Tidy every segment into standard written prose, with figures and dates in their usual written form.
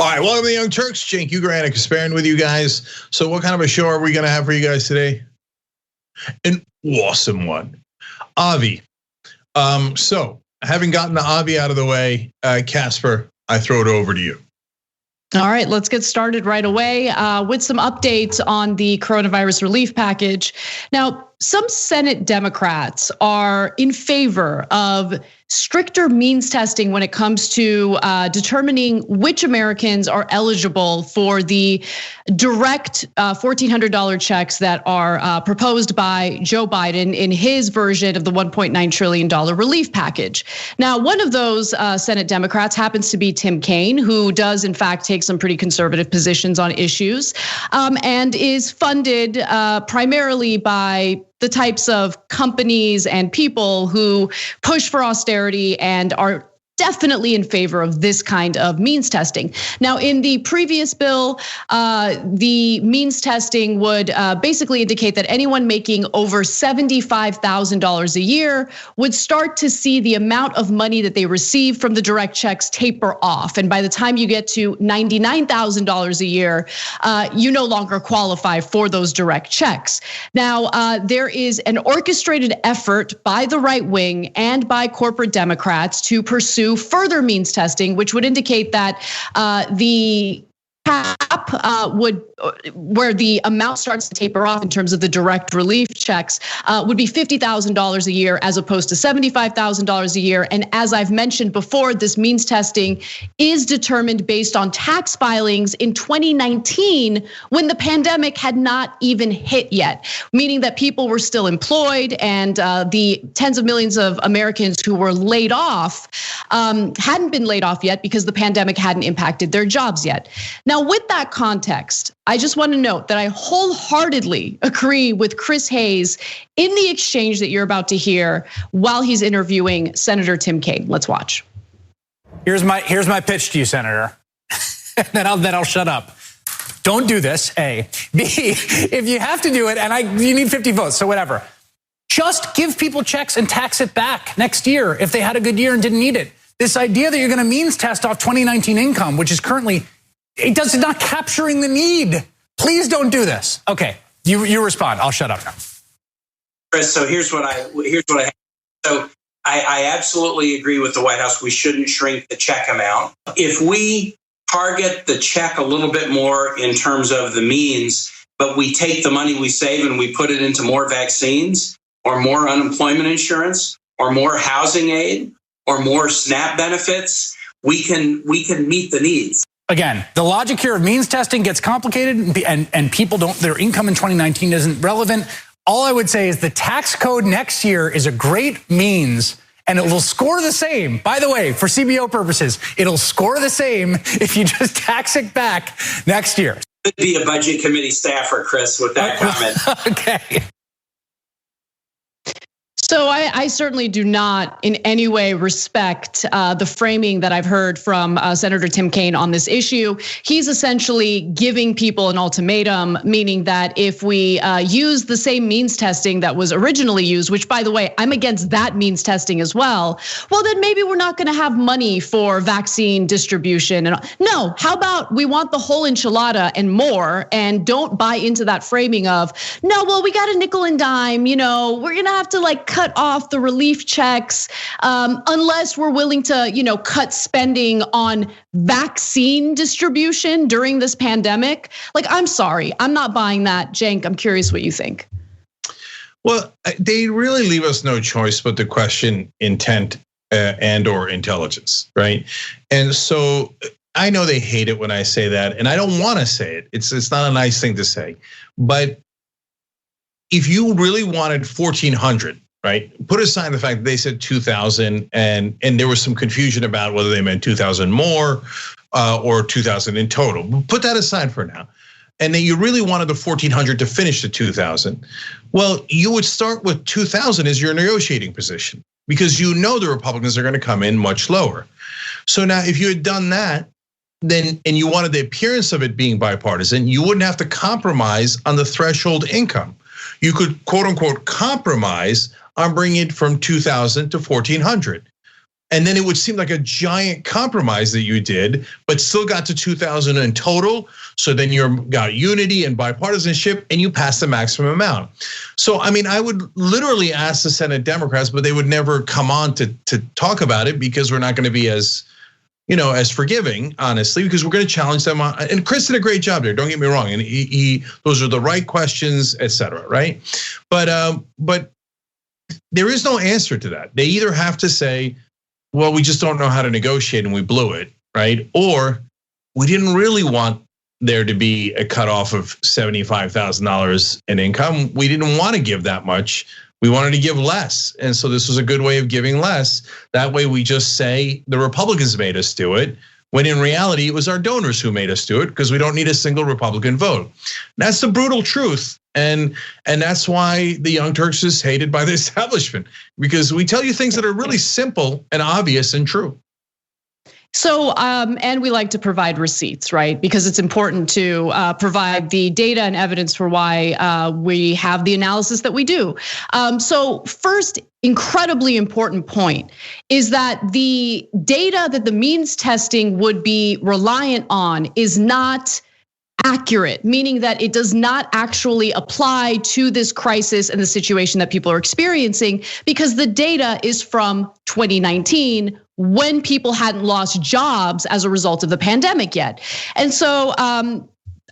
All right, welcome to the Young Turks. Cenk Ugranic Kasparin with you guys. So what kind of a show are we gonna have for you guys today? An awesome one. Avi. So having gotten the Avi out of the way, Casper, I throw it over to you. All right, let's get started right away with some updates on the coronavirus relief package. Now, some Senate Democrats are in favor of stricter means testing when it comes to determining which Americans are eligible for the direct $1,400 checks that are proposed by Joe Biden in his version of the $1.9 trillion relief package. Now, one of those Senate Democrats happens to be Tim Kaine, who does in fact take some pretty conservative positions on issues and is funded primarily by the types of companies and people who push for austerity and are definitely in favor of this kind of means testing. Now, in the previous bill, the means testing would basically indicate that anyone making over $75,000 a year would start to see the amount of money that they receive from the direct checks taper off. And by the time you get to $99,000 a year, you no longer qualify for those direct checks. Now, there is an orchestrated effort by the right wing and by corporate Democrats to pursue further means testing, which would indicate that the cap would, where the amount starts to taper off in terms of the direct relief checks, would be $50,000 a year as opposed to $75,000 a year. And as I've mentioned before, this means testing is determined based on tax filings in 2019 when the pandemic had not even hit yet, meaning that people were still employed and the tens of millions of Americans who were laid off hadn't been laid off yet because the pandemic hadn't impacted their jobs yet. Now, with that context, I just want to note that I wholeheartedly agree with Chris Hayes in the exchange that you're about to hear while he's interviewing Senator Tim Kaine. Let's watch. Here's my pitch to you, Senator. then I'll shut up. Don't do this, A. B, if you have to do it, and you need 50 votes, so whatever. Just give people checks and tax it back next year if they had a good year and didn't need it. This idea that you're going to means test off 2019 income, which is currently, it's not capturing the need. Please don't do this. Okay, you respond. I'll shut up now. Chris, so here's what I have. So I absolutely agree with the White House. We shouldn't shrink the check amount. If we target the check a little bit more in terms of the means, but we take the money we save and we put it into more vaccines or more unemployment insurance or more housing aid or more SNAP benefits, we can meet the needs. Again, the logic here of means testing gets complicated and people their income in 2019 isn't relevant. All I would say is the tax code next year is a great means and it will score the same. By the way, for CBO purposes, it'll score the same if you just tax it back next year. Could be a budget committee staffer, Chris, with that comment. Okay. So I certainly do not in any way respect the framing that I've heard from Senator Tim Kaine on this issue. He's essentially giving people an ultimatum, meaning that if we use the same means testing that was originally used, which by the way, I'm against that means testing as well then maybe we're not gonna have money for vaccine distribution. And no, how about we want the whole enchilada and more, and don't buy into that framing of, no, well, we got a nickel and dime, we're gonna have to cut off the relief checks unless we're willing to, cut spending on vaccine distribution during this pandemic. I'm sorry, I'm not buying that. Cenk, I'm curious what you think. Well, they really leave us no choice but to question intent and or intelligence, right? And so I know they hate it when I say that, and I don't want to say it. It's not a nice thing to say, but if you really wanted 1,400. Right. Put aside the fact that they said 2,000 and there was some confusion about whether they meant 2,000 more or 2,000 in total. Put that aside for now. And then you really wanted the 1,400 to finish the 2,000. Well, you would start with 2,000 as your negotiating position because the Republicans are going to come in much lower. So now if you had done that, then and you wanted the appearance of it being bipartisan, you wouldn't have to compromise on the threshold income. You could quote unquote compromise on bringing it from 2,000 to 1,400. And then it would seem like a giant compromise that you did, but still got to 2,000 in total. So then you got unity and bipartisanship, and you passed the maximum amount. So, I mean, I would literally ask the Senate Democrats, but they would never come on to talk about it because we're not going to be as forgiving, honestly, because we're going to challenge them on. And Chris did a great job there. Don't get me wrong, and those are the right questions, et cetera, right? But there is no answer to that. They either have to say, well, we just don't know how to negotiate and we blew it, right? Or we didn't really want there to be a cutoff of $75,000 in income. We didn't want to give that much. We wanted to give less. And so this was a good way of giving less. That way we just say the Republicans made us do it, when in reality it was our donors who made us do it, because we don't need a single Republican vote. That's the brutal truth. And that's why the Young Turks is hated by the establishment, because we tell you things that are really simple and obvious and true. So, and we like to provide receipts, right? Because it's important to provide the data and evidence for why we have the analysis that we do. So first, incredibly important point is that the data that the means testing would be reliant on is not accurate, meaning that it does not actually apply to this crisis and the situation that people are experiencing, because the data is from 2019 when people hadn't lost jobs as a result of the pandemic yet. And so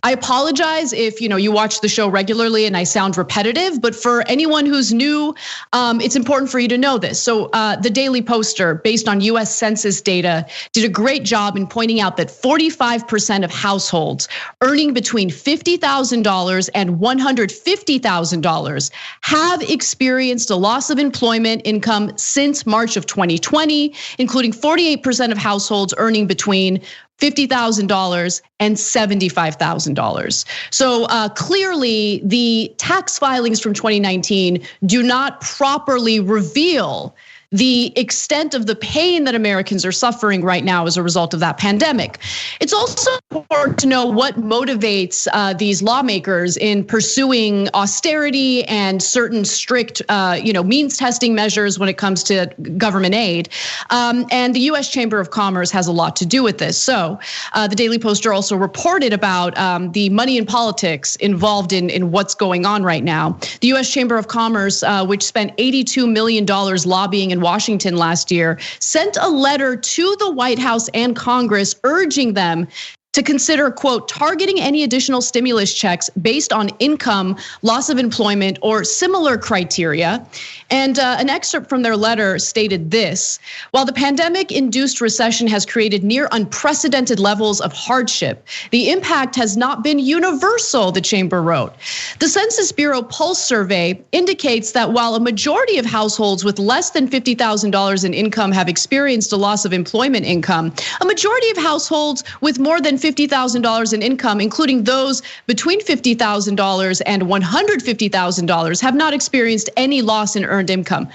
I apologize if you watch the show regularly and I sound repetitive, but for anyone who's new, it's important for you to know this. So the Daily Poster, based on US Census data, did a great job in pointing out that 45% of households earning between $50,000 and $150,000 have experienced a loss of employment income since March of 2020, including 48% of households earning between $50,000 and $75,000. So clearly the tax filings from 2019 do not properly reveal the extent of the pain that Americans are suffering right now as a result of that pandemic. It's also important to know what motivates these lawmakers in pursuing austerity and certain strict, means testing measures when it comes to government aid. And the US Chamber of Commerce has a lot to do with this. So the Daily Poster also reported about the money in politics involved in what's going on right now. The US Chamber of Commerce, which spent $82 million lobbying in Washington last year, sent a letter to the White House and Congress urging them to consider, quote, targeting any additional stimulus checks based on income, loss of employment, or similar criteria. And an excerpt from their letter stated this: while the pandemic-induced recession has created near unprecedented levels of hardship, the impact has not been universal, the chamber wrote. The Census Bureau Pulse survey indicates that while a majority of households with less than $50,000 in income have experienced a loss of employment income, a majority of households with more than $50,000 in income, including those between $50,000 and $150,000, have not experienced any loss in earned income.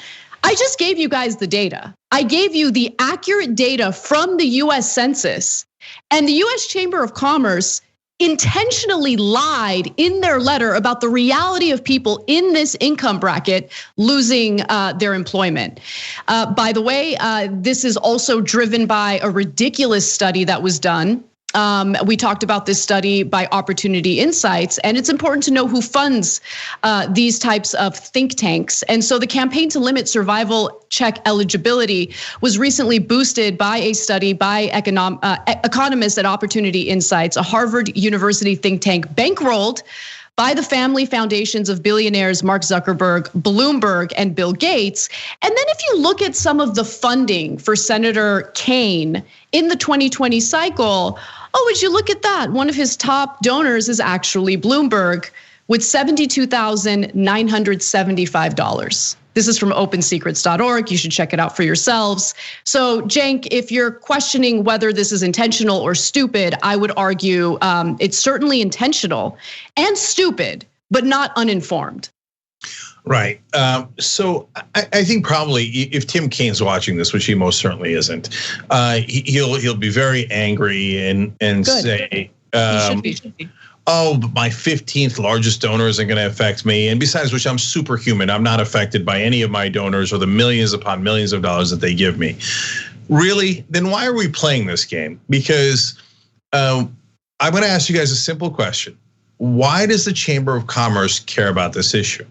I just gave you guys the data. I gave you the accurate data from the US Census, and the US Chamber of Commerce intentionally lied in their letter about the reality of people in this income bracket losing their employment. By the way, this is also driven by a ridiculous study that was done. We talked about this study by Opportunity Insights, and it's important to know who funds these types of think tanks. And so the Campaign to Limit Survival Check Eligibility was recently boosted by a study by economists at Opportunity Insights, a Harvard University think tank bankrolled by the family foundations of billionaires Mark Zuckerberg, Bloomberg, and Bill Gates. And then if you look at some of the funding for Senator Kaine in the 2020 cycle, oh, would you look at that? One of his top donors is actually Bloomberg with $72,975. This is from opensecrets.org. You should check it out for yourselves. So Cenk, if you're questioning whether this is intentional or stupid, I would argue it's certainly intentional and stupid, but not uninformed. Right. So I think probably if Tim Kaine's watching this, which he most certainly isn't, he'll be very angry and say, should be. Oh, my 15th largest donor isn't going to affect me. And besides which, I'm superhuman. I'm not affected by any of my donors or the millions upon millions of dollars that they give me. Really? Then why are we playing this game? Because I'm going to ask you guys a simple question. Why does the Chamber of Commerce care about this issue?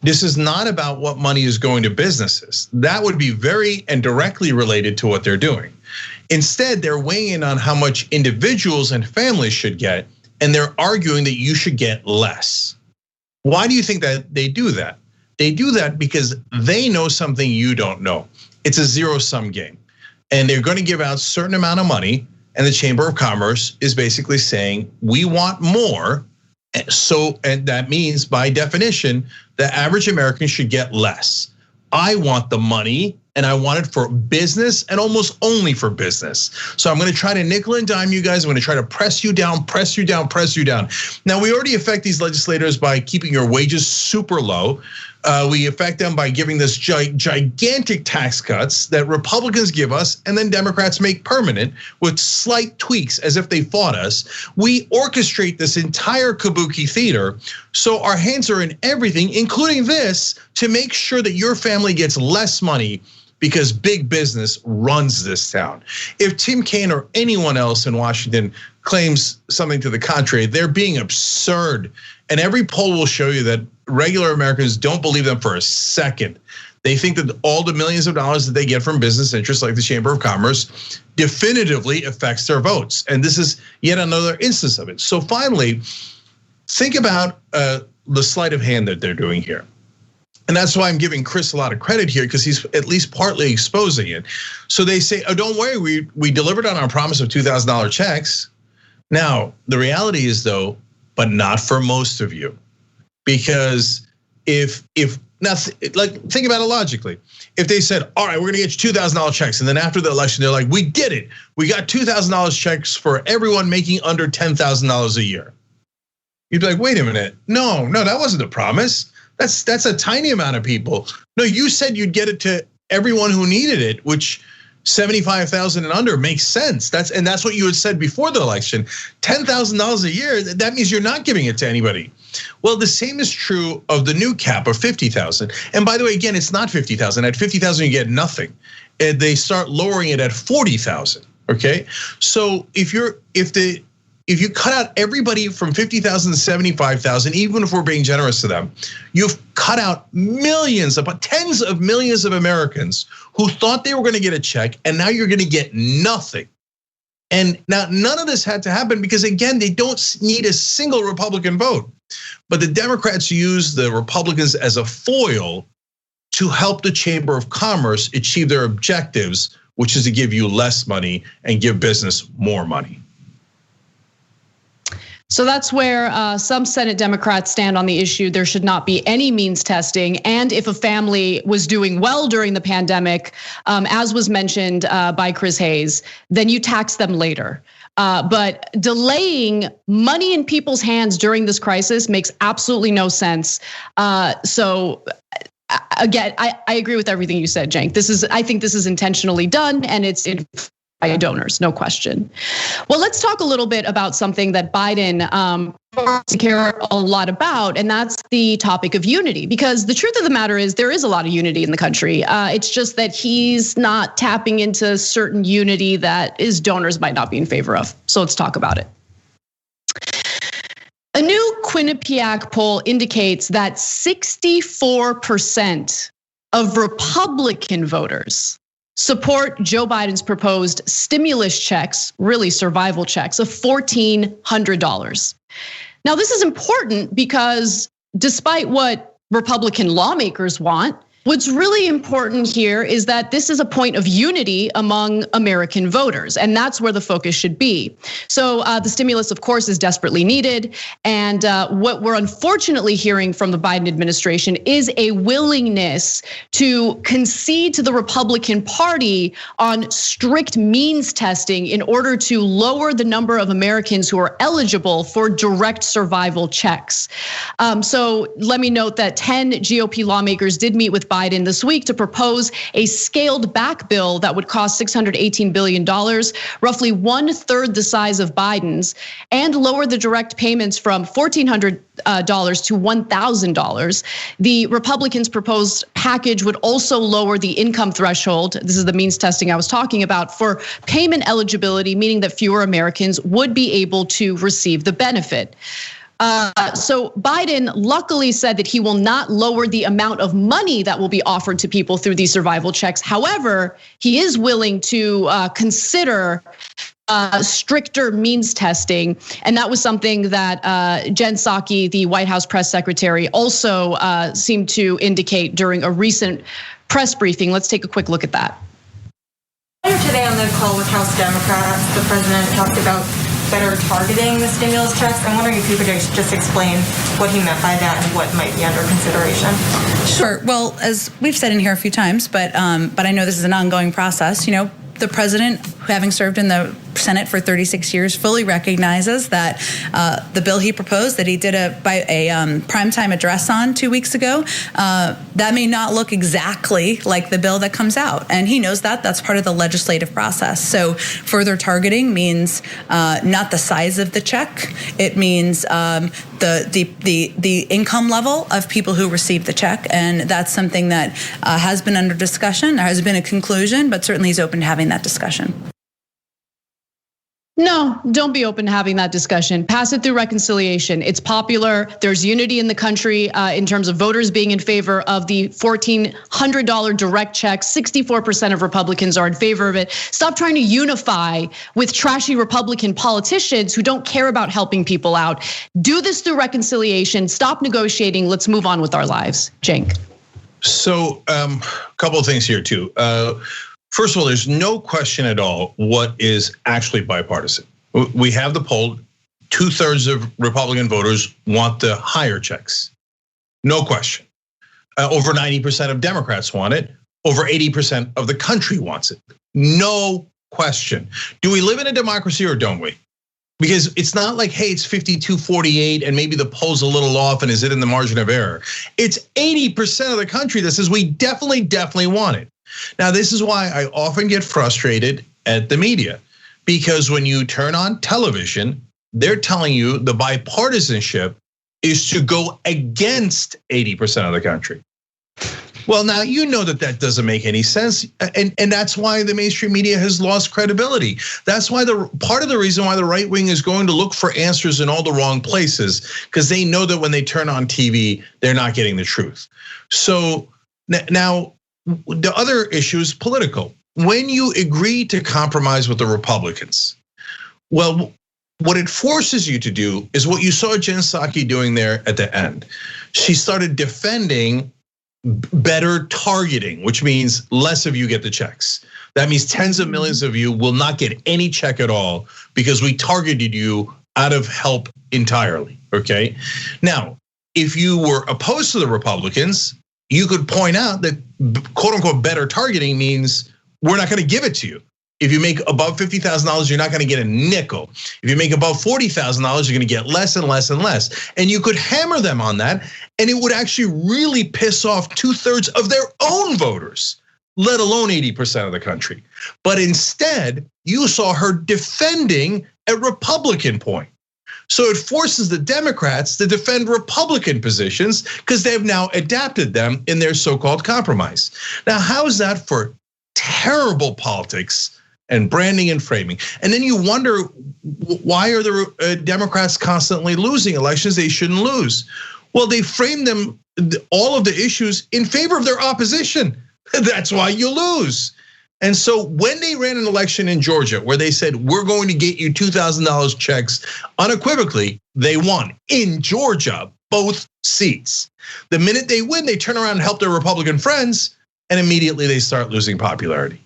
This is not about what money is going to businesses. That would be very and directly related to what they're doing. Instead, they're weighing in on how much individuals and families should get, and they're arguing that you should get less. Why do you think that they do that? They do that because they know something you don't know. It's a zero-sum game. And they're going to give out a certain amount of money, and the Chamber of Commerce is basically saying, we want more. And that means, by definition, the average American should get less. I want the money, and I want it for business, and almost only for business. So I'm going to try to nickel and dime you guys. I'm going to try to press you down, press you down, press you down. Now, we already affect these legislators by keeping your wages super low. We affect them by giving this gigantic tax cuts that Republicans give us, and then Democrats make permanent with slight tweaks as if they fought us. We orchestrate this entire kabuki theater, so our hands are in everything, including this, to make sure that your family gets less money because big business runs this town. If Tim Kaine or anyone else in Washington claims something to the contrary, they're being absurd. And every poll will show you that regular Americans don't believe them for a second. They think that all the millions of dollars that they get from business interests like the Chamber of Commerce definitively affects their votes. And this is yet another instance of it. So finally, think about the sleight of hand that they're doing here. And that's why I'm giving Chris a lot of credit here, because he's at least partly exposing it. So they say, oh, don't worry, we delivered on our promise of $2,000 checks. Now, the reality is though, but not for most of you. Because if nothing, like, think about it logically. If they said, all right, we're gonna get you $2,000 checks, and then after the election, they're like, we did it. We got $2,000 checks for everyone making under $10,000 a year. You'd be like, wait a minute, no, that wasn't the promise. That's a tiny amount of people. No, you said you'd get it to everyone who needed it, which 75,000 and under makes sense. That's what you had said before the election. $10,000 a year, that means you're not giving it to anybody. Well, the same is true of the new cap of 50,000. And by the way, again, it's not 50,000. At 50,000, you get nothing. And they start lowering it at 40,000. Okay, so if you cut out everybody from 50,000 to 75,000, even if we're being generous to them, you've cut out tens of millions of Americans who thought they were going to get a check, and now you're going to get nothing. And now none of this had to happen because, again, they don't need a single Republican vote. But the Democrats use the Republicans as a foil to help the Chamber of Commerce achieve their objectives, which is to give you less money and give business more money. So that's where some Senate Democrats stand on the issue. There should not be any means testing. And if a family was doing well during the pandemic, as was mentioned by Chris Hayes, then you tax them later. But delaying money in people's hands during this crisis makes absolutely no sense. So again, I agree with everything you said, Cenk. I think this is intentionally done, and it's by donors, no question. Well, let's talk a little bit about something that Biden care a lot about, and that's the topic of unity. Because the truth of the matter is there is a lot of unity in the country. It's just that he's not tapping into certain unity that his donors might not be in favor of. So let's talk about it. A new Quinnipiac poll indicates that 64% of Republican voters support Joe Biden's proposed stimulus checks, really survival checks, of $1,400. Now, this is important because despite what Republican lawmakers want, what's really important here is that this is a point of unity among American voters, and that's where the focus should be. So the stimulus, of course, is desperately needed. And what we're unfortunately hearing from the Biden administration is a willingness to concede to the Republican Party on strict means testing in order to lower the number of Americans who are eligible for direct survival checks. So let me note that 10 GOP lawmakers did meet with Biden this week to propose a scaled back bill that would cost $618 billion, roughly 1/3 the size of Biden's, and lower the direct payments from $1,400 to $1,000. The Republicans' proposed package would also lower the income threshold. This is the means testing I was talking about for payment eligibility, meaning that fewer Americans would be able to receive the benefit. So Biden luckily said that he will not lower the amount of money that will be offered to people through these survival checks. However, he is willing to consider stricter means testing. And that was something that Jen Psaki, the White House press secretary, also seemed to indicate during a recent press briefing. Let's take a quick look at that. Earlier today on the call with House Democrats, the president talked about better targeting the stimulus checks. I'm wondering if you could just explain what he meant by that and what might be under consideration. Sure. Well, as we've said in here a few times, but I know this is an ongoing process. You know, the president, having served in the Senate for 36 years, fully recognizes that the bill he proposed, that he did a primetime address on 2 weeks ago, that may not look exactly like the bill that comes out, and he knows that. That's part of the legislative process. So further targeting means not the size of the check; it means the income level of people who receive the check, and that's something that has been under discussion. There has been a conclusion, but certainly he's open to having that discussion. No, don't be open to having that discussion. Pass it through reconciliation. It's popular. There's unity in the country in terms of voters being in favor of the $1,400 direct check. 64% of Republicans are in favor of it. Stop trying to unify with trashy Republican politicians who don't care about helping people out. Do this through reconciliation. Stop negotiating. Let's move on with our lives. Cenk. So a couple of things here too. First of all, there's no question at all what is actually bipartisan. We have the poll, 2/3 of Republican voters want the higher checks. No question. Over 90% of Democrats want it. Over 80% of the country wants it. No question. Do we live in a democracy or don't we? Because it's not like, hey, it's 52-48 and maybe the poll's a little off and is it in the margin of error? It's 80% of the country that says we definitely want it. Now, this is why I often get frustrated at the media, because when you turn on television, they're telling you the bipartisanship is to go against 80% of the country. Well, now you know that doesn't make any sense, and that's why the mainstream media has lost credibility. That's why part of the reason why the right wing is going to look for answers in all the wrong places, because they know that when they turn on TV, they're not getting the truth. So now, the other issue is political. When you agree to compromise with the Republicans, well, what it forces you to do is what you saw Jen Psaki doing there at the end. She started defending better targeting, which means less of you get the checks. That means tens of millions of you will not get any check at all because we targeted you out of help entirely, okay? Now, if you were opposed to the Republicans, you could point out that quote unquote better targeting means we're not gonna give it to you. If you make above $50,000, you're not gonna get a nickel. If you make above $40,000, you're gonna get less and less and less. And you could hammer them on that, and it would actually really piss off 2/3 of their own voters, let alone 80% of the country. But instead, you saw her defending a Republican point. So it forces the Democrats to defend Republican positions because they've now adapted them in their so-called compromise. Now, how is that for terrible politics and branding and framing? And then you wonder, why are the Democrats constantly losing elections they shouldn't lose? Well, they frame them, all of the issues, in favor of their opposition. That's why you lose. And so when they ran an election in Georgia where they said, we're going to get you $2,000 checks unequivocally, they won in Georgia, both seats. The minute they win, they turn around and help their Republican friends, and immediately they start losing popularity.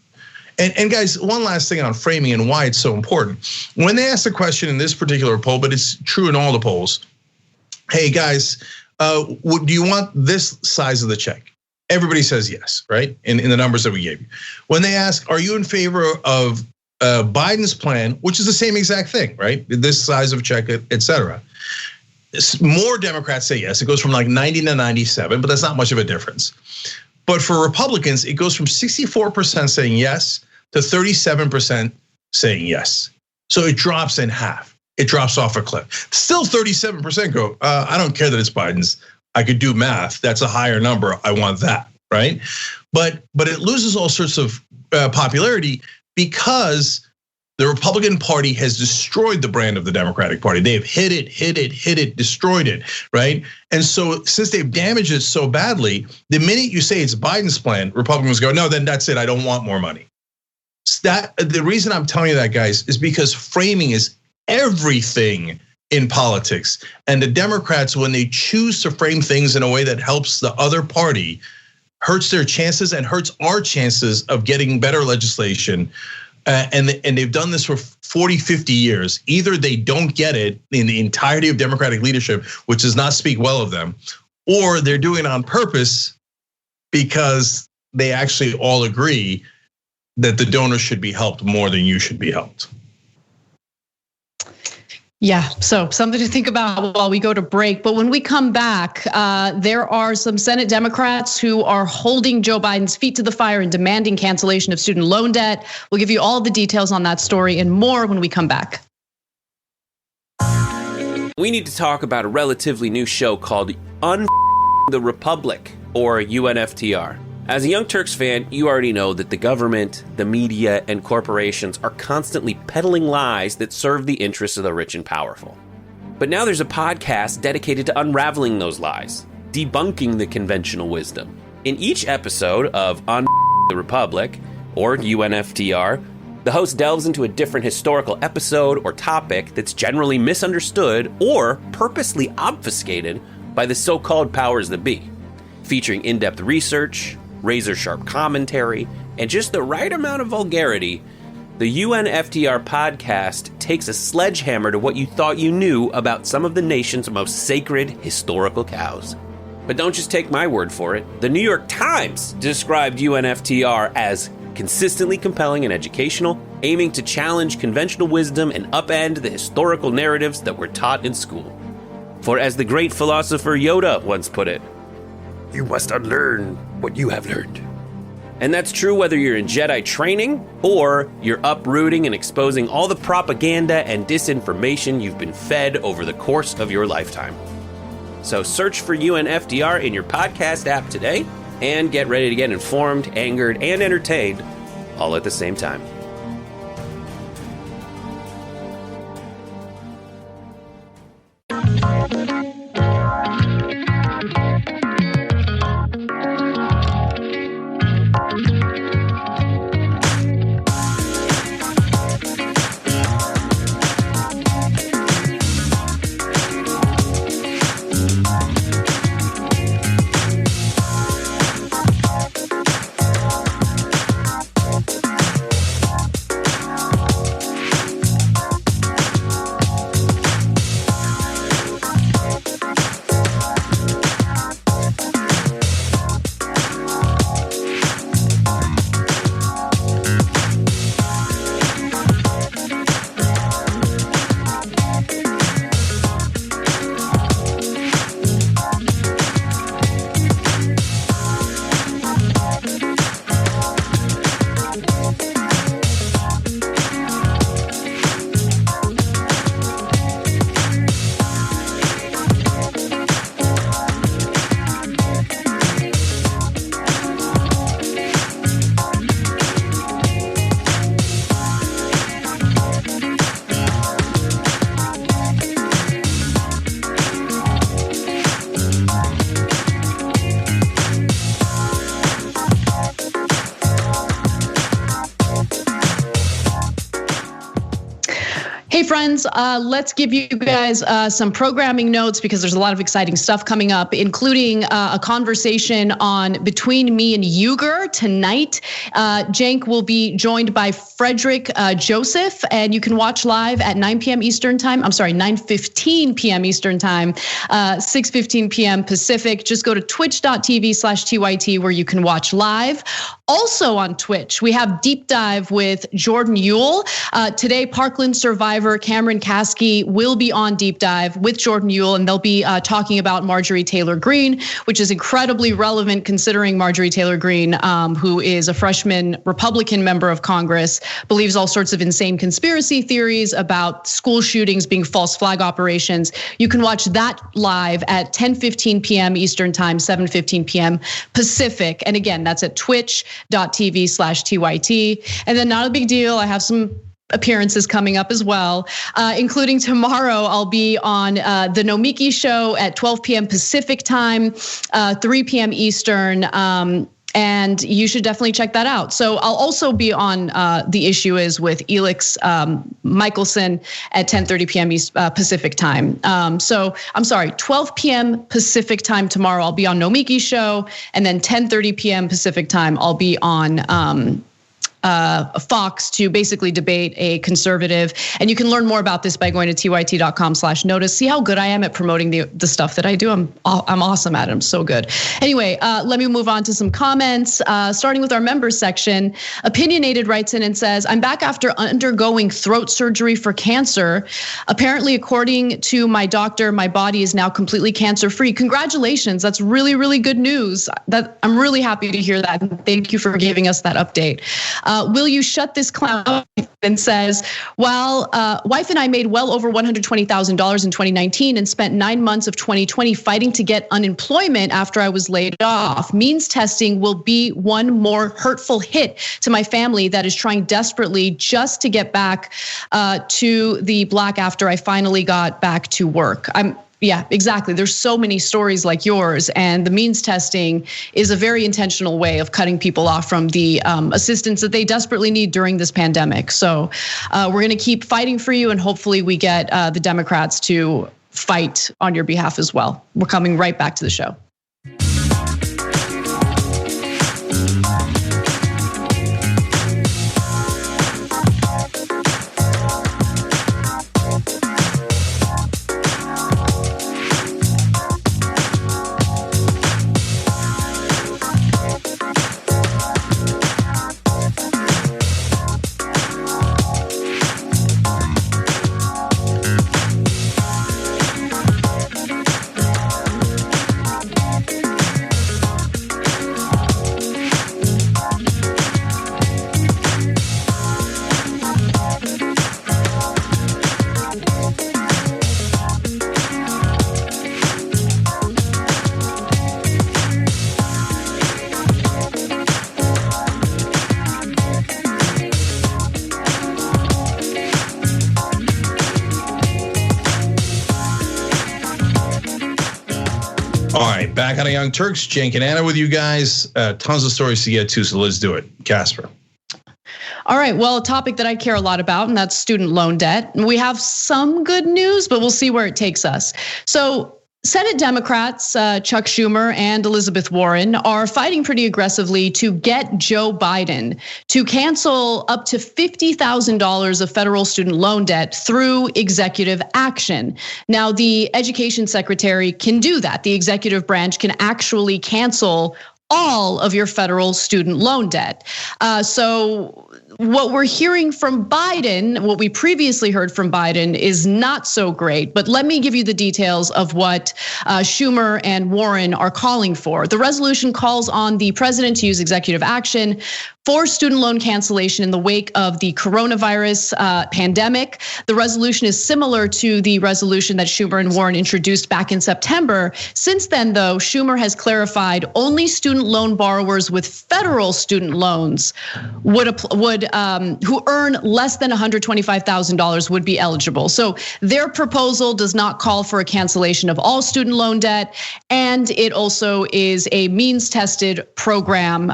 And guys, one last thing on framing and why it's so important. When they ask the question in this particular poll, but it's true in all the polls, hey guys, do you want this size of the check? Everybody says yes, right? In the numbers that we gave you. When they ask, are you in favor of Biden's plan, which is the same exact thing, right? This size of check, et cetera. More Democrats say yes. It goes from like 90 to 97, but that's not much of a difference. But for Republicans, it goes from 64% saying yes to 37% saying yes. So it drops in half. It drops off a cliff. Still 37% go, I don't care that it's Biden's. I could do math. That's a higher number. I want that, right? But it loses all sorts of popularity because the Republican Party has destroyed the brand of the Democratic Party. They have hit it, destroyed it, right? And so since they've damaged it so badly, the minute you say it's Biden's plan, Republicans go, no, then that's it. I don't want more money. The reason I'm telling you that, guys, is because framing is everything in politics. And the Democrats, when they choose to frame things in a way that helps the other party, hurts their chances and hurts our chances of getting better legislation. And they've done this for 40, 50 years. Either they don't get it in the entirety of Democratic leadership, which does not speak well of them, or they're doing it on purpose because they actually all agree that the donors should be helped more than you should be helped. Yeah, so something to think about while we go to break. But when we come back, there are some Senate Democrats who are holding Joe Biden's feet to the fire and demanding cancellation of student loan debt. We'll give you all the details on that story and more when we come back. We need to talk about a relatively new show called the Republic, or UNFTR. As a Young Turks fan, you already know that the government, the media, and corporations are constantly peddling lies that serve the interests of the rich and powerful. But now there's a podcast dedicated to unraveling those lies, debunking the conventional wisdom. In each episode of the Republic, or UNFTR, the host delves into a different historical episode or topic that's generally misunderstood or purposely obfuscated by the so-called powers that be, featuring in-depth research, razor-sharp commentary, and just the right amount of vulgarity. The UNFTR podcast takes a sledgehammer to what you thought you knew about some of the nation's most sacred historical cows. But don't just take my word for it. The New York Times described UNFTR as consistently compelling and educational, aiming to challenge conventional wisdom and upend the historical narratives that were taught in school. For as the great philosopher Yoda once put it, you must unlearn what you have learned. And that's true whether you're in Jedi training or you're uprooting and exposing all the propaganda and disinformation you've been fed over the course of your lifetime. So search for UNFTR in your podcast app today and get ready to get informed, angered, and entertained all at the same time. Hey friends, let's give you guys some programming notes because there's a lot of exciting stuff coming up, including a conversation on Between Me and Uyghur tonight. Cenk will be joined by Frederick Joseph, and you can watch live at 9 p.m. Eastern time. I'm sorry, 9:15 p.m. Eastern time, 6:15 p.m. Pacific. Just go to twitch.tv/TYT where you can watch live. Also on Twitch, we have Deep Dive with Jordan Ewell. Today, Parkland survivor Cameron Kasky will be on Deep Dive with Jordan Uhl, and they'll be talking about Marjorie Taylor Greene, which is incredibly relevant considering Marjorie Taylor Greene, who is a freshman Republican member of Congress, believes all sorts of insane conspiracy theories about school shootings being false flag operations. You can watch that live at 10:15 p.m. Eastern Time, 7:15 p.m. Pacific. And again, that's at twitch.tv/TYT. And then not a big deal, I have some appearances coming up as well, including tomorrow. I'll be on the Nomiki show at 12 p.m. Pacific time, 3 p.m. Eastern. And you should definitely check that out. So I'll also be on The Issue Is with Elix Michelson at 10:30 p.m. Pacific time. So I'm sorry, 12 p.m. Pacific time tomorrow, I'll be on Nomiki's show. And then 10:30 p.m. Pacific time, I'll be on Fox to basically debate a conservative. And you can learn more about this by going to tyt.com/notice. See how good I am at promoting the stuff that I do. I'm awesome at it. I'm so good. Anyway, let me move on to some comments, starting with our members section. Opinionated writes in and says, I'm back after undergoing throat surgery for cancer. Apparently, according to my doctor, my body is now completely cancer-free. Congratulations. That's really, really good news. I'm really happy to hear that. Thank you for giving us that update. Will you shut this clown up? And says, well, wife and I made well over $120,000 in 2019 and spent 9 months of 2020 fighting to get unemployment after I was laid off. Means testing will be one more hurtful hit to my family that is trying desperately just to get back to the black after I finally got back to work. Yeah, exactly. There's so many stories like yours, and the means testing is a very intentional way of cutting people off from the assistance that they desperately need during this pandemic. So we're going to keep fighting for you, and hopefully we get the Democrats to fight on your behalf as well. We're coming right back to the show. Back on the Young Turks, Cenk and Anna with you guys. Tons of stories to get to, so let's do it. Casper. All right, well, a topic that I care a lot about, and that's student loan debt. We have some good news, but we'll see where it takes us. So Senate Democrats, Chuck Schumer and Elizabeth Warren, are fighting pretty aggressively to get Joe Biden to cancel up to $50,000 of federal student loan debt through executive action. Now, the education secretary can do that. The executive branch can actually cancel all of your federal student loan debt. So what we're hearing from Biden, what we previously heard from Biden, is not so great. But let me give you the details of what Schumer and Warren are calling for. The resolution calls on the president to use executive action for student loan cancellation in the wake of the coronavirus pandemic. The resolution is similar to the resolution that Schumer and Warren introduced back in September. Since then, though, Schumer has clarified only student loan borrowers with federal student loans who earn less than $125,000 would be eligible. So their proposal does not call for a cancellation of all student loan debt, and it also is a means-tested program,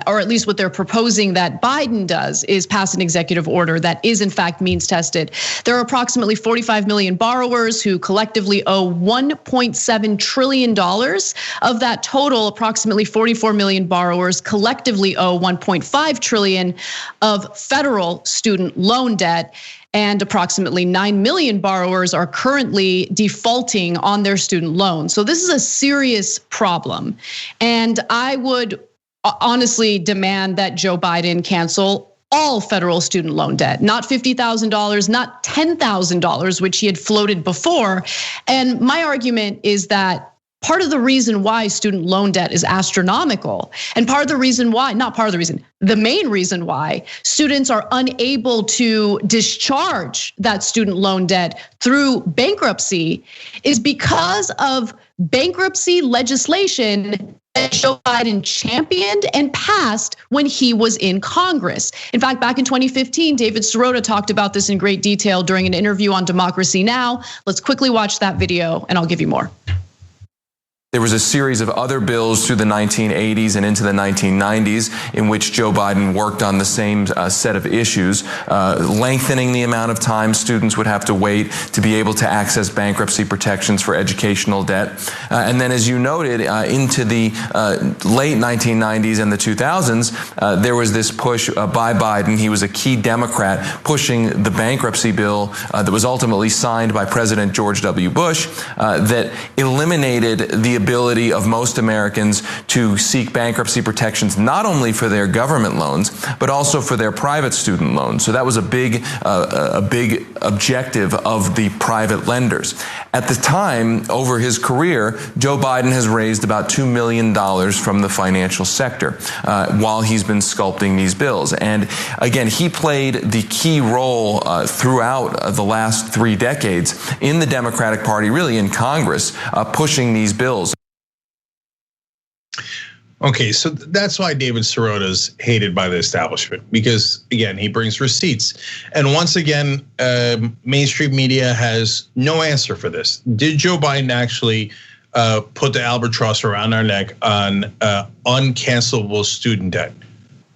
or at least what they're proposing that Biden does is pass an executive order that is in fact means tested. There are approximately 45 million borrowers who collectively owe $1.7 trillion. Of that total, approximately 44 million borrowers collectively owe $1.5 trillion of federal student loan debt. And approximately 9 million borrowers are currently defaulting on their student loans. So this is a serious problem. And I would honestly demand that Joe Biden cancel all federal student loan debt, not $50,000, not $10,000, which he had floated before. And my argument is that part of the reason why student loan debt is astronomical, and part of the reason why, not part of the reason, the main reason why students are unable to discharge that student loan debt through bankruptcy is because of bankruptcy legislation that Joe Biden championed and passed when he was in Congress. In fact, back in 2015, David Sirota talked about this in great detail during an interview on Democracy Now! Let's quickly watch that video and I'll give you more. There was a series of other bills through the 1980s and into the 1990s in which Joe Biden worked on the same set of issues, lengthening the amount of time students would have to wait to be able to access bankruptcy protections for educational debt. And then, as you noted, into the late 1990s and the 2000s, there was this push by Biden. He was a key Democrat pushing the bankruptcy bill that was ultimately signed by President George W. Bush that eliminated the ability of most Americans to seek bankruptcy protections, not only for their government loans, but also for their private student loans. So that was a big objective of the private lenders. At the time, over his career, Joe Biden has raised about $2 million from the financial sector while he's been sculpting these bills. And again, he played the key role throughout the last 3 decades in the Democratic Party, really in Congress, pushing these bills. Okay, so that's why David Sirota's hated by the establishment, because again, he brings receipts. And once again, mainstream media has no answer for this. Did Joe Biden actually put the albatross around our neck on uncancelable student debt?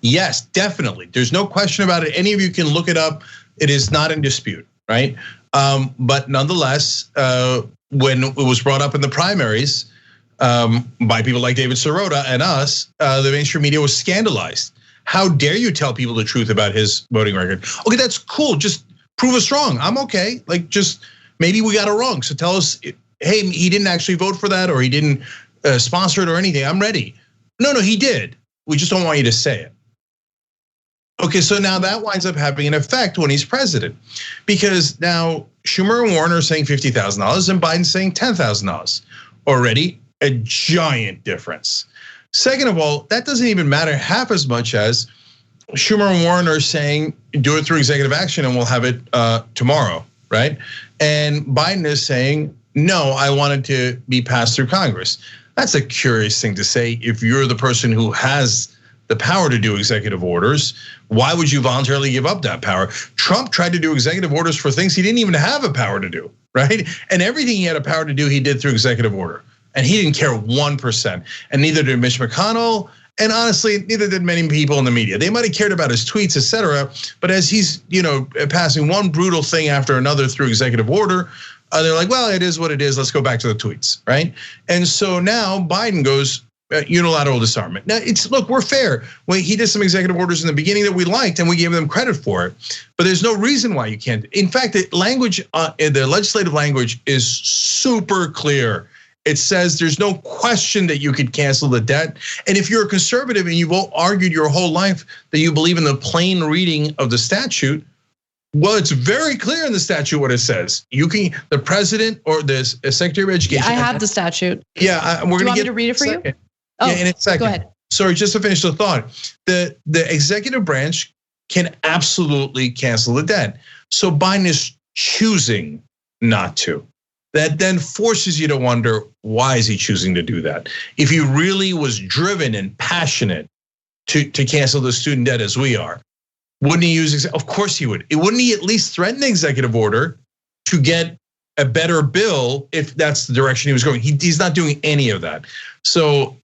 Yes, definitely. There's no question about it. Any of you can look it up. It is not in dispute, right? But nonetheless, when it was brought up in the primaries, by people like David Sirota and us, the mainstream media was scandalized. How dare you tell people the truth about his voting record? Okay, that's cool. Just prove us wrong. I'm okay. Like, just maybe we got it wrong. So tell us, hey, he didn't actually vote for that, or he didn't sponsor it or anything. I'm ready. No, he did. We just don't want you to say it. Okay, so now that winds up having an effect when he's president, because now Schumer and Warren are saying $50,000 and Biden's saying $10,000 already. A giant difference. Second of all, that doesn't even matter half as much as Schumer and Warren are saying, do it through executive action and we'll have it tomorrow, right? And Biden is saying, no, I want it to be passed through Congress. That's a curious thing to say. If you're the person who has the power to do executive orders, why would you voluntarily give up that power? Trump tried to do executive orders for things he didn't even have a power to do, right? And everything he had a power to do, he did through executive order. And he didn't care 1%, and neither did Mitch McConnell, and honestly, neither did many people in the media. They might have cared about his tweets, etc. But as he's, passing one brutal thing after another through executive order, they're like, well, it is what it is. Let's go back to the tweets, right? And so now Biden goes unilateral disarmament. Now look, we're fair. He did some executive orders in the beginning that we liked, and we gave them credit for it. But there's no reason why you can't. In fact, the language, the legislative language is super clear. It says there's no question that you could cancel the debt. And if you're a conservative and you've argued your whole life that you believe in the plain reading of the statute, well, it's very clear in the statute what it says. You can, the president or the Secretary of Education. I have the statute. Yeah, we're going to get. Do you want me to read it for you? Oh, yeah, in a second. Go ahead. Sorry, just to finish the thought. The executive branch can absolutely cancel the debt. So Biden is choosing not to. That then forces you to wonder, why is he choosing to do that? If he really was driven and passionate to cancel the student debt as we are, wouldn't he use, of course he would. Wouldn't he at least threaten the executive order to get a better bill if that's the direction he was going? He's not doing any of that. So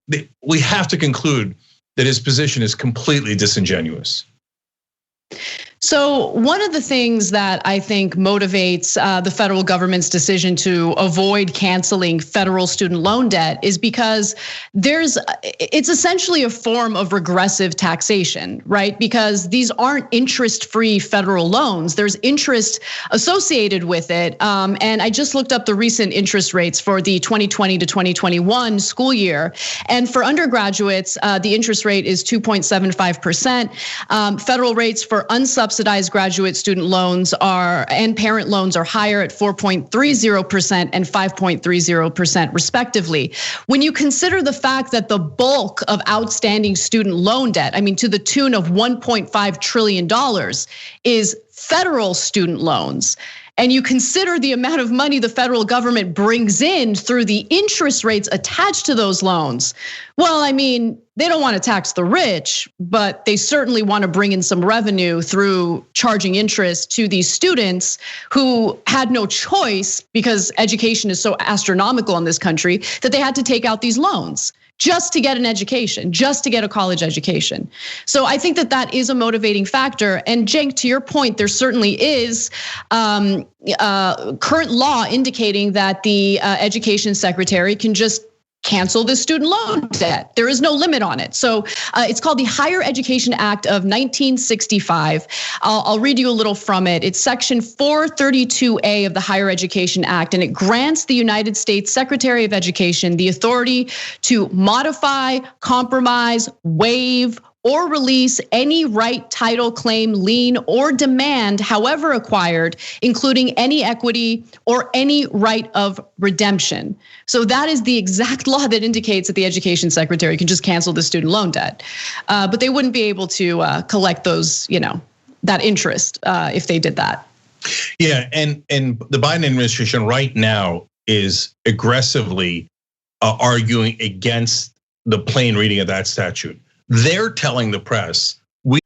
we have to conclude that his position is completely disingenuous. So one of the things that I think motivates the federal government's decision to avoid canceling federal student loan debt is because it's essentially a form of regressive taxation, right? Because these aren't interest-free federal loans. There's interest associated with it. And I just looked up the recent interest rates for the 2020 to 2021 school year. And for undergraduates, the interest rate is 2.75%. Federal rates for unsubsidized graduate student loans and parent loans are higher at 4.30% and 5.30% respectively. When you consider the fact that the bulk of outstanding student loan debt, I mean, to the tune of $1.5 trillion is federal student loans, and you consider the amount of money the federal government brings in through the interest rates attached to those loans, well, I mean, they don't want to tax the rich, but they certainly want to bring in some revenue through charging interest to these students who had no choice because education is so astronomical in this country that they had to take out these loans just to get an education, just to get a college education. So I think that is a motivating factor. And Cenk, to your point, there certainly is current law indicating that the education secretary can just cancel the student loan debt. There is no limit on it. So it's called the Higher Education Act of 1965. I'll read you a little from it. It's section 432A of the Higher Education Act, and it grants the United States Secretary of Education the authority to modify, compromise, waive, or release any right, title, claim, lien, or demand, however acquired, including any equity or any right of redemption. So that is the exact law that indicates that the education secretary can just cancel the student loan debt. But they wouldn't be able to collect those, that interest if they did that. Yeah, and the Biden administration right now is aggressively arguing against the plain reading of that statute. They're telling the press.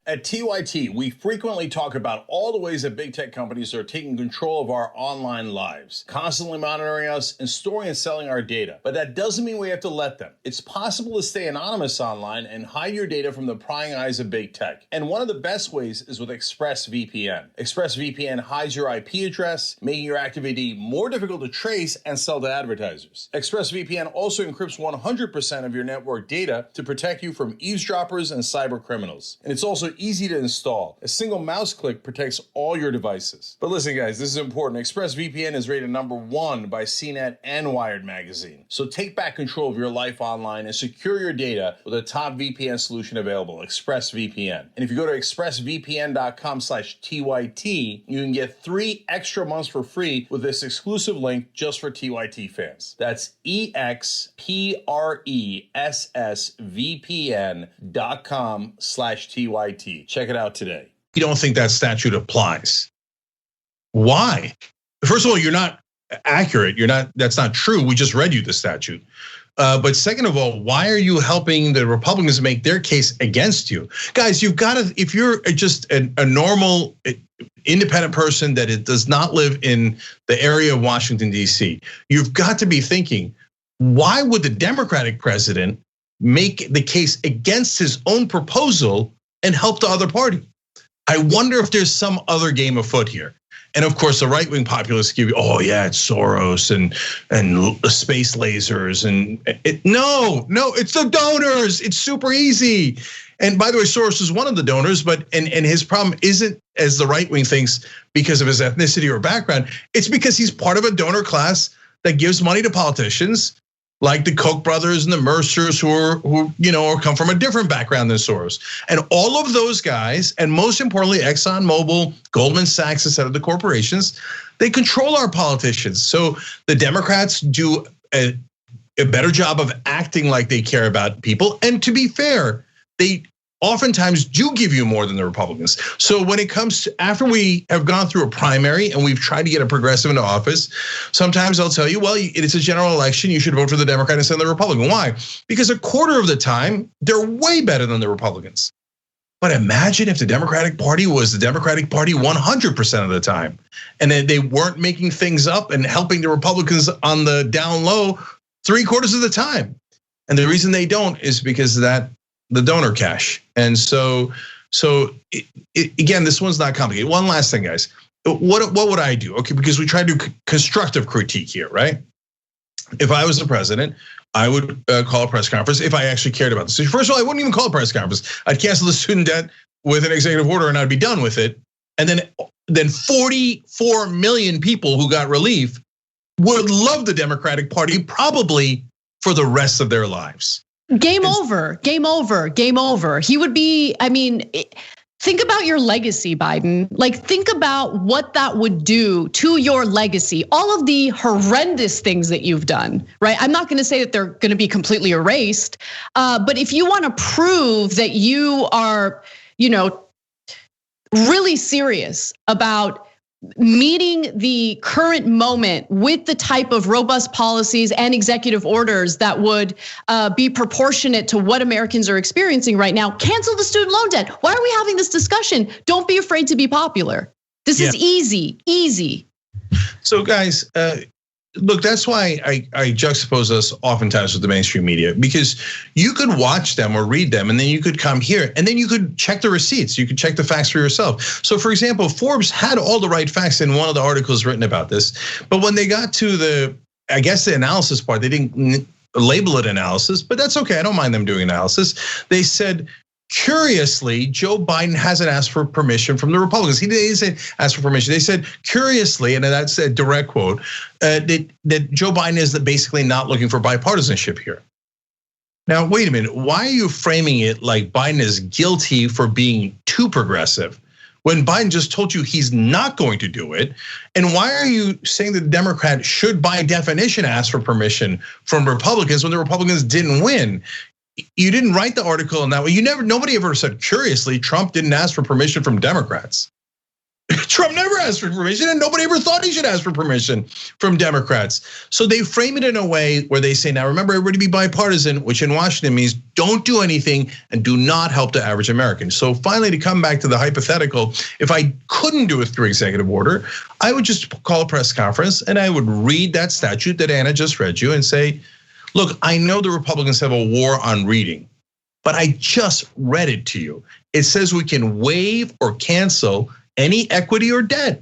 At TYT, we frequently talk about all the ways that big tech companies are taking control of our online lives, constantly monitoring us and storing and selling our data. But that doesn't mean we have to let them. It's possible to stay anonymous online and hide your data from the prying eyes of big tech. And one of the best ways is with ExpressVPN. ExpressVPN hides your IP address, making your active ID more difficult to trace and sell to advertisers. ExpressVPN also encrypts 100% of your network data to protect you from eavesdroppers and cyber criminals. And it's also easy to install. A single mouse click protects all your devices. But listen, guys, this is important. ExpressVPN is rated #1 by CNET and Wired magazine. So take back control of your life online and secure your data with a top VPN solution available, ExpressVPN. And if you go to expressvpn.com/TYT, you can get 3 extra months for free with this exclusive link just for TYT fans. That's expressvpn.com/TYT. Check it out today. You don't think that statute applies. Why? First of all, you're not accurate. That's not true. We just read you the statute. But second of all, why are you helping the Republicans make their case against you? Guys, you've got to, if you're just a normal independent person that it does not live in the area of Washington, D.C., you've got to be thinking, why would the Democratic president make the case against his own proposal and help the other party? I wonder if there's some other game afoot here. And of course, the right-wing populists give you, oh yeah, it's Soros and space lasers no, it's the donors. It's super easy. And by the way, Soros is one of the donors, but and his problem isn't, as the right wing thinks, because of his ethnicity or background. It's because he's part of a donor class that gives money to politicians like the Koch brothers and the Mercers who come from a different background than Soros. And all of those guys, and most importantly, ExxonMobil, Goldman Sachs, instead of the corporations, they control our politicians. So the Democrats do a better job of acting like they care about people. And to be fair, they oftentimes do give you more than the Republicans. So when it comes to, after we have gone through a primary and we've tried to get a progressive into office, sometimes I'll tell you, well, it's a general election, you should vote for the Democrat instead of the Republican. Why? Because a quarter of the time, they're way better than the Republicans. But imagine if the Democratic Party was the Democratic Party 100% of the time, and then they weren't making things up and helping the Republicans on the down low 3/4 of the time. And the reason they don't is because of that, the donor cash. And so So again, this one's not complicated. One last thing, guys. What would I do? Okay, because we try to do constructive critique here, right? If I was the president, I would call a press conference if I actually cared about this issue. First of all, I wouldn't even call a press conference. I'd cancel the student debt with an executive order and I'd be done with it. And then 44 million people who got relief would love the Democratic Party probably for the rest of their lives. Game over, game over, game over. He would be, I mean, think about your legacy, Biden. Like, think about what that would do to your legacy. All of the horrendous things that you've done, right? I'm not gonna say that they're gonna be completely erased, but if you wanna prove that you are, really serious about meeting the current moment with the type of robust policies and executive orders that would be proportionate to what Americans are experiencing right now, cancel the student loan debt. Why are we having this discussion? Don't be afraid to be popular. This is easy. So guys, look, that's why I juxtapose us oftentimes with the mainstream media, because you could watch them or read them and then you could come here and then you could check the receipts. You could check the facts for yourself. So for example, Forbes had all the right facts in one of the articles written about this, but when they got to the analysis part, they didn't label it analysis, but that's okay. I don't mind them doing analysis. They said, curiously, Joe Biden hasn't asked for permission from the Republicans. He didn't say ask for permission. They said curiously, and that's a direct quote, that Joe Biden is basically not looking for bipartisanship here. Now, wait a minute. Why are you framing it like Biden is guilty for being too progressive when Biden just told you he's not going to do it? And why are you saying that the Democrat should by definition ask for permission from Republicans when the Republicans didn't win? You didn't write the article in that way. Nobody ever said curiously Trump didn't ask for permission from Democrats. Trump never asked for permission and nobody ever thought he should ask for permission from Democrats. So they frame it in a way where they say, now remember, everybody be bipartisan, which in Washington means don't do anything and do not help the average American. So finally, to come back to the hypothetical, if I couldn't do it through executive order, I would just call a press conference and I would read that statute that Anna just read you and say, look, I know the Republicans have a war on reading, but I just read it to you. It says we can waive or cancel any equity or debt.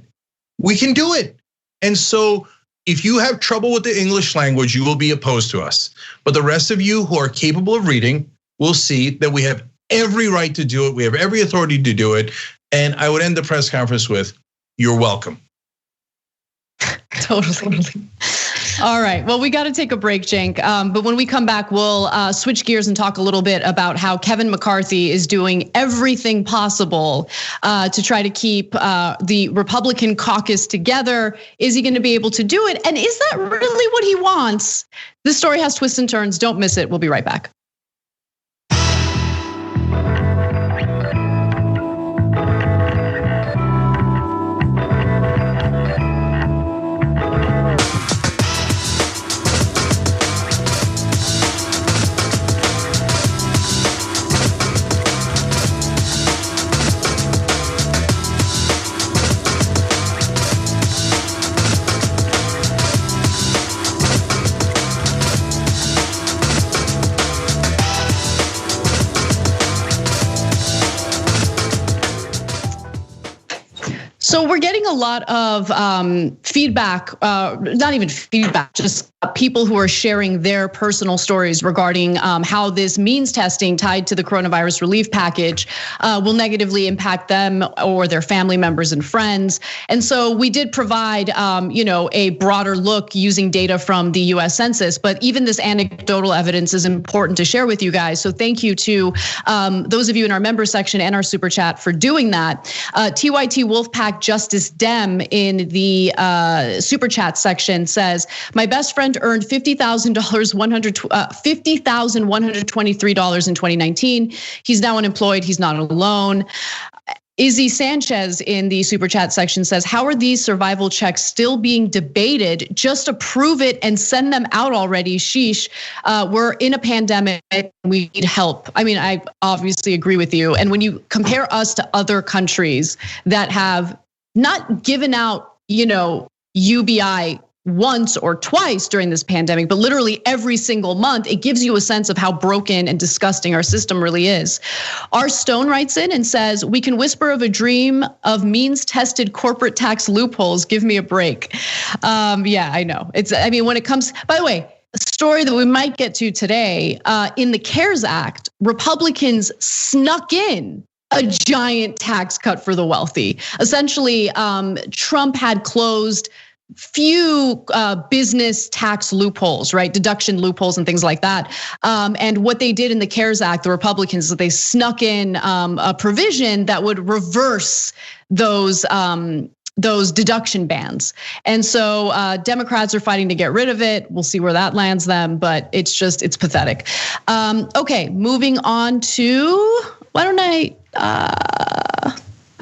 We can do it. And so if you have trouble with the English language, you will be opposed to us. But the rest of you who are capable of reading will see that we have every right to do it. We have every authority to do it. And I would end the press conference with, you're welcome. Totally. All right, well, we got to take a break, Cenk. But when we come back, we'll switch gears and talk a little bit about how Kevin McCarthy is doing everything possible to try to keep the Republican caucus together. Is he going to be able to do it? And is that really what he wants? This story has twists and turns. Don't miss it. We'll be right back. So we're getting a lot of feedback, not even feedback, just people who are sharing their personal stories regarding how this means testing tied to the coronavirus relief package will negatively impact them or their family members and friends. And so we did provide, a broader look using data from the US Census, but even this anecdotal evidence is important to share with you guys. So thank you to those of you in our member section and our super chat for doing that. TYT Wolfpack Justice Dem in the super chat section says, my best friend earned $50,123 in 2019. He's now unemployed. He's not alone. Izzy Sanchez in the super chat section says, how are these survival checks still being debated? Just approve it and send them out already. Sheesh, we're in a pandemic. We need help. I mean, I obviously agree with you. And when you compare us to other countries that have not given out, UBI once or twice during this pandemic, but literally every single month, it gives you a sense of how broken and disgusting our system really is. R. Stone writes in and says, we can whisper of a dream of means-tested corporate tax loopholes. Give me a break. Yeah, I know. When it comes, by the way, a story that we might get to today, in the CARES Act, Republicans snuck in a giant tax cut for the wealthy. Essentially, Trump had closed few business tax loopholes, right? Deduction loopholes and things like that. And what they did in the CARES Act, the Republicans, they snuck in a provision that would reverse those deduction bans. And so Democrats are fighting to get rid of it. We'll see where that lands them, but it's pathetic. Okay, moving on to, I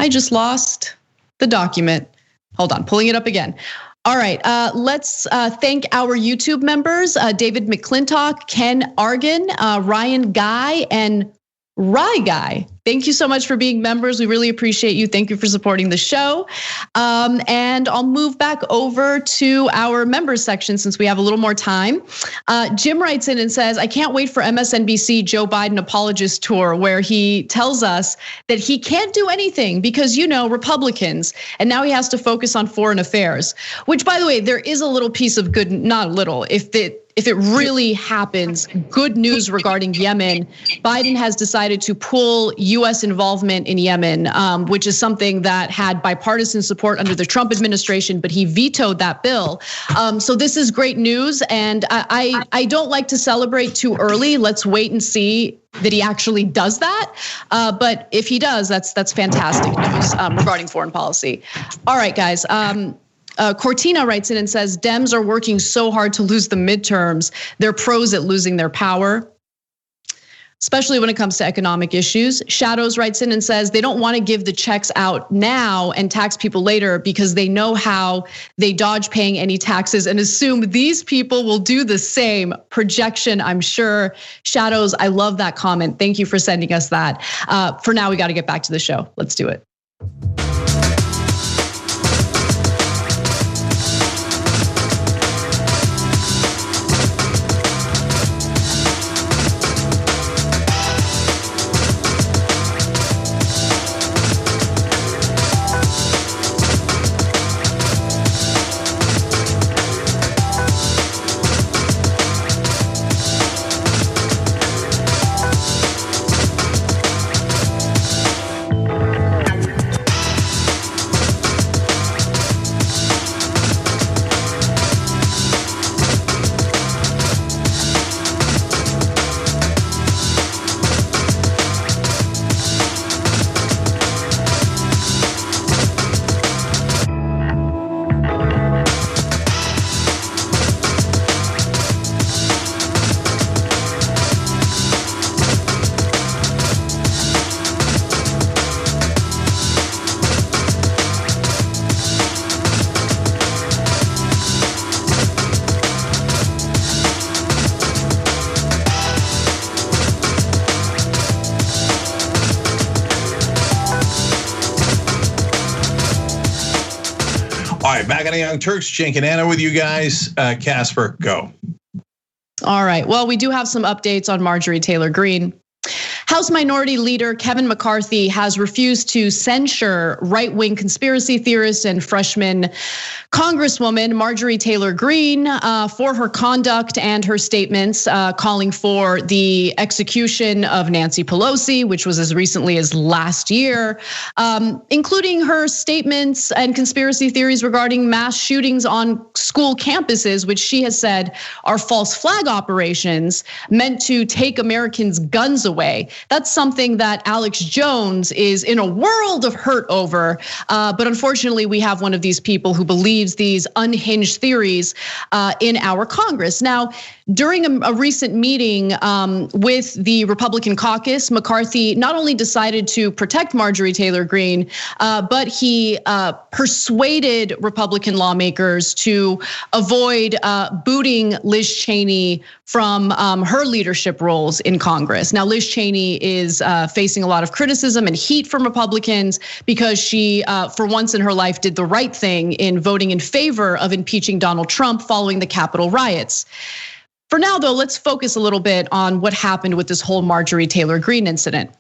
just lost the document. Hold on, pulling it up again. All right, let's thank our YouTube members, David McClintock, Ken Argan, Ryan Guy, and Rye Guy. Thank you so much for being members. We really appreciate you. Thank you for supporting the show. And I'll move back over to our members section since we have a little more time. Jim writes in and says, I can't wait for MSNBC Joe Biden apologist tour where he tells us that he can't do anything because, Republicans, and now he has to focus on foreign affairs, which, by the way, there is a little piece of good, not a little, if it really happens, good news regarding Yemen. Biden has decided to pull US involvement in Yemen, which is something that had bipartisan support under the Trump administration, but he vetoed that bill. So this is great news, and I don't like to celebrate too early. Let's wait and see that he actually does that. But if he does, that's fantastic news regarding foreign policy. All right, guys. Cortina writes in and says, Dems are working so hard to lose the midterms. They're pros at losing their power, especially when it comes to economic issues. Shadows writes in and says they don't want to give the checks out now and tax people later because they know how they dodge paying any taxes and assume these people will do the same. Projection, I'm sure. Shadows, I love that comment. Thank you for sending us that. For now, we got to get back to the show. Let's do it. All right, back on the Young Turks, Cenk and Anna with you guys. Casper, go. All right, well, we do have some updates on Marjorie Taylor Greene. House Minority Leader Kevin McCarthy has refused to censure right-wing conspiracy theorist and freshman Congresswoman Marjorie Taylor Greene for her conduct and her statements calling for the execution of Nancy Pelosi, which was as recently as last year, including her statements and conspiracy theories regarding mass shootings on school campuses, which she has said are false flag operations meant to take Americans' guns away. That's something that Alex Jones is in a world of hurt over. But unfortunately, we have one of these people who believes these unhinged theories in our Congress. Now, during a recent meeting with the Republican caucus, McCarthy not only decided to protect Marjorie Taylor Greene, but he persuaded Republican lawmakers to avoid booting Liz Cheney from her leadership roles in Congress. Now, Liz Cheney is facing a lot of criticism and heat from Republicans because she, for once in her life, did the right thing in voting in favor of impeaching Donald Trump following the Capitol riots. For now, though, let's focus a little bit on what happened with this whole Marjorie Taylor Greene incident.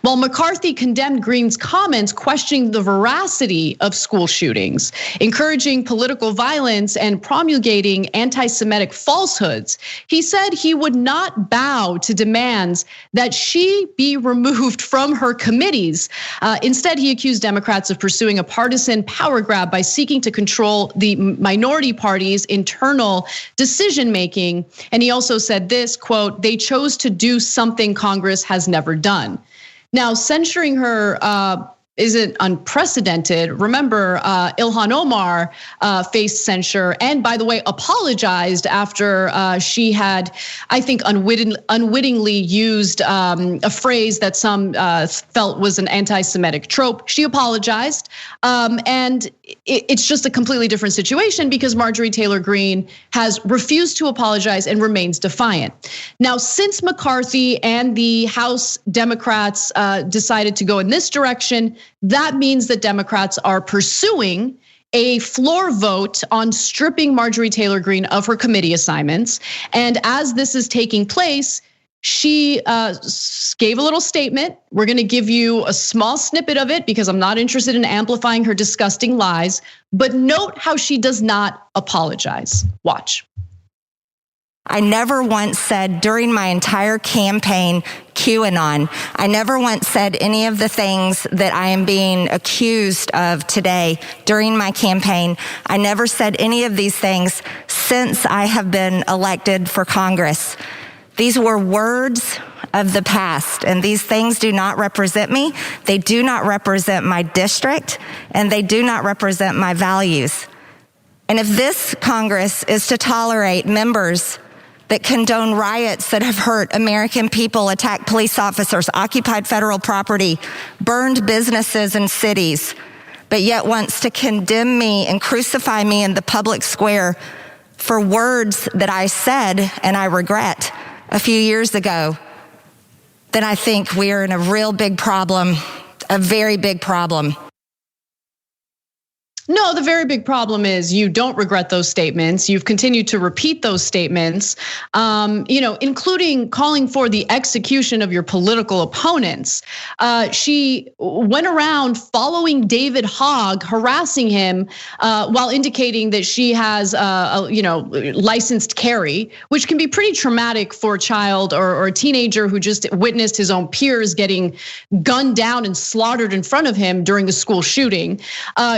While McCarthy condemned Greene's comments questioning the veracity of school shootings, encouraging political violence and promulgating anti-Semitic falsehoods, he said he would not bow to demands that she be removed from her committees. Instead, he accused Democrats of pursuing a partisan power grab by seeking to control the minority party's internal decision making. And he also said this, quote, "They chose to do something Congress has never done." Now, censuring her isn't unprecedented. Remember, Ilhan Omar faced censure and, by the way, apologized after she had, I think, unwittingly used a phrase that some felt was an anti-Semitic trope. She apologized, and it's just a completely different situation because Marjorie Taylor Greene has refused to apologize and remains defiant. Now, since McCarthy and the House Democrats decided to go in this direction, that means that Democrats are pursuing a floor vote on stripping Marjorie Taylor Greene of her committee assignments. And as this is taking place, she gave a little statement. We're gonna give you a small snippet of it because I'm not interested in amplifying her disgusting lies. But note how she does not apologize. Watch. I never once said during my entire campaign, QAnon. I never once said any of the things that I am being accused of today during my campaign. I never said any of these things since I have been elected for Congress. These were words of the past, and these things do not represent me. They do not represent my district, and they do not represent my values. And if this Congress is to tolerate members that condone riots that have hurt American people, attacked police officers, occupied federal property, burned businesses and cities, but yet wants to condemn me and crucify me in the public square for words that I said and I regret a few years ago, then I think we are in a real big problem, a very big problem. No, the very big problem is you don't regret those statements. You've continued to repeat those statements, including calling for the execution of your political opponents. She went around following David Hogg, harassing him while indicating that she has, licensed carry, which can be pretty traumatic for a child or a teenager who just witnessed his own peers getting gunned down and slaughtered in front of him during a school shooting.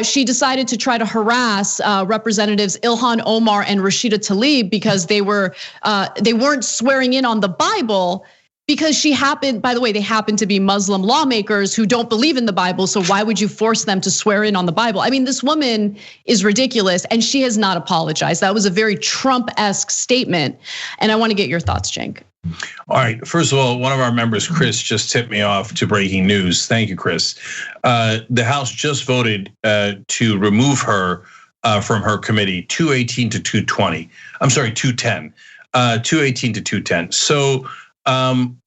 She decided to try to harass Representatives Ilhan Omar and Rashida Tlaib because they weren't swearing in on the Bible because they happen to be Muslim lawmakers who don't believe in the Bible. So why would you force them to swear in on the Bible? I mean, this woman is ridiculous and she has not apologized. That was a very Trump-esque statement. And I want to get your thoughts, Cenk. All right. First of all, one of our members, Chris, just tipped me off to breaking news. Thank you, Chris. The House just voted to remove her from her committee, 218 to 220. I'm sorry, 210. 218 to 210. So and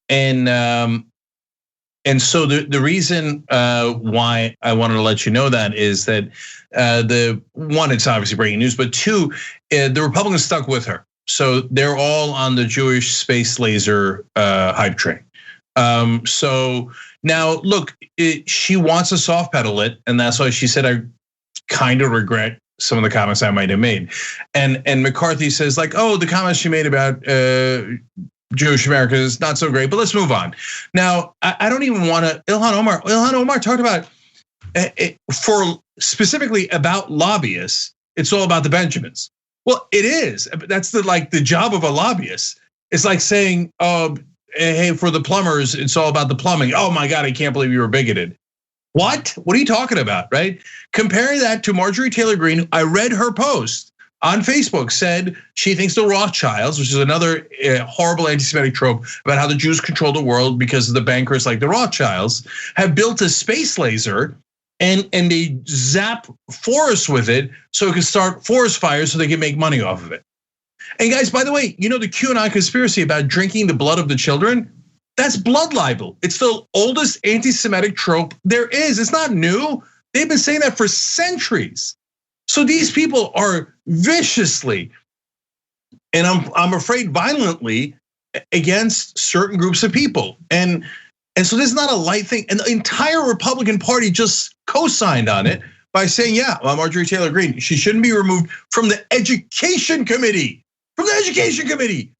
so the reason why I wanted to let you know that is that the one, it's obviously breaking news, but two, the Republicans stuck with her. So they're all on the Jewish space laser hype train. So now look, she wants to soft pedal it, and that's why she said, I kind of regret some of the comments I might have made. And McCarthy says like, oh, the comments she made about Jewish America is not so great, but let's move on. Now, I don't even want to, Ilhan Omar talked about, for specifically about lobbyists, it's all about the Benjamins. Well, it is. That's the job of a lobbyist. It's like saying, hey, for the plumbers, it's all about the plumbing. Oh my God, I can't believe you were bigoted. What are you talking about, right? Compare that to Marjorie Taylor Greene. I read her post on Facebook, said she thinks the Rothschilds, which is another horrible anti-Semitic trope about how the Jews control the world because of the bankers like the Rothschilds, have built a space laser and they zap forests with it so it can start forest fires so they can make money off of it. And guys, by the way, you know the QAnon conspiracy about drinking the blood of the children? That's blood libel. It's the oldest anti-Semitic trope there is. It's not new. They've been saying that for centuries. So these people are viciously, and I'm afraid violently, against certain groups of people. And so this is not a light thing. And the entire Republican Party just co-signed on it by saying, yeah, Marjorie Taylor Greene, she shouldn't be removed from the Education Committee. From the Education Committee.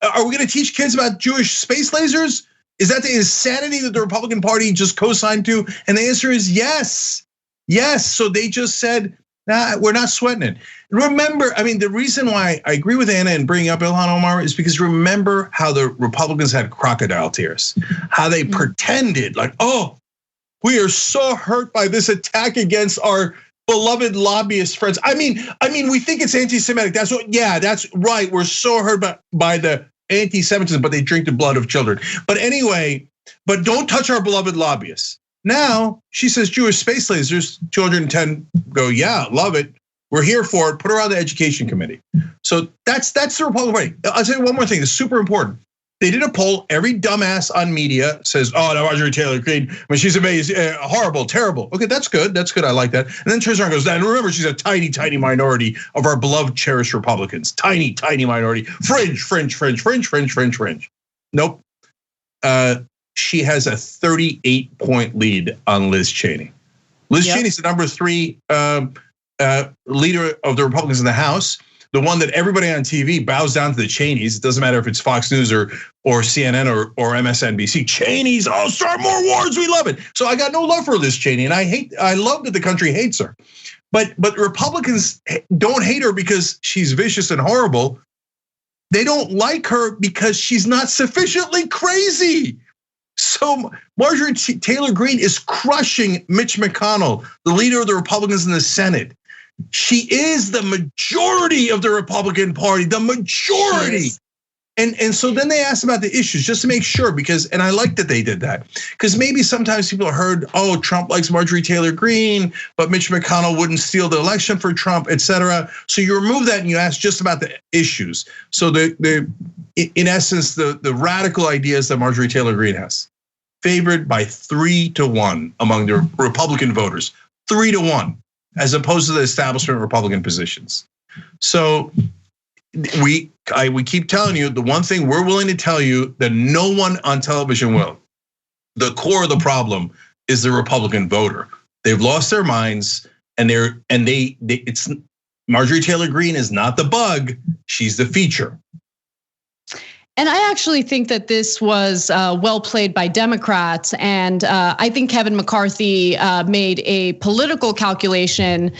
Are we going to teach kids about Jewish space lasers? Is that the insanity that the Republican Party just co-signed to? And the answer is yes. Yes, so they just said, nah, we're not sweating it. Remember, I mean, the reason why I agree with Anna in bringing up Ilhan Omar is because remember how the Republicans had crocodile tears, how they pretended like, oh, we are so hurt by this attack against our beloved lobbyist friends. I mean, we think it's anti-Semitic. That's what, yeah, that's right. We're so hurt by the anti-Semitism, but they drink the blood of children. But anyway, but don't touch our beloved lobbyists. Now she says Jewish space lasers, 210 go, yeah, love it. We're here for it. Put her on the Education Committee. So that's the Republican Party. I'll tell you one more thing. It's super important. They did a poll. Every dumbass on media says, "Oh, no, Marjorie Taylor Greene. I mean, she's amazing, horrible, terrible." Okay, that's good. That's good. I like that. And then turns around and goes, "And remember, she's a tiny, tiny minority of our beloved, cherished Republicans. Tiny, tiny minority. Fringe. Nope. She has a 38-point lead on Liz Cheney. Liz Cheney's the number 3 leader of the Republicans in the House. The one that everybody on TV bows down to the Cheneys. It doesn't matter if it's Fox News or CNN or MSNBC. Cheneys, oh, start more wars. We love it. So I got no love for Liz Cheney, and I love that the country hates her. But Republicans don't hate her because she's vicious and horrible. They don't like her because she's not sufficiently crazy. So Marjorie Taylor Greene is crushing Mitch McConnell, the leader of the Republicans in the Senate. She is the majority of the Republican Party, the majority. And so then they asked about the issues just to make sure, because, and I like that they did that, because maybe sometimes people heard, oh, Trump likes Marjorie Taylor Greene, but Mitch McConnell wouldn't steal the election for Trump, et cetera. So you remove that and you ask just about the issues. So in essence, the radical ideas that Marjorie Taylor Greene has, favored by 3-1 among the Republican voters, 3-1. As opposed to the establishment Republican positions. So we keep telling you, the one thing we're willing to tell you that no one on television will. The core of the problem is the Republican voter. They've lost their minds, and it's Marjorie Taylor Greene is not the bug, she's the feature. And I actually think that this was well played by Democrats, and I think Kevin McCarthy made a political calculation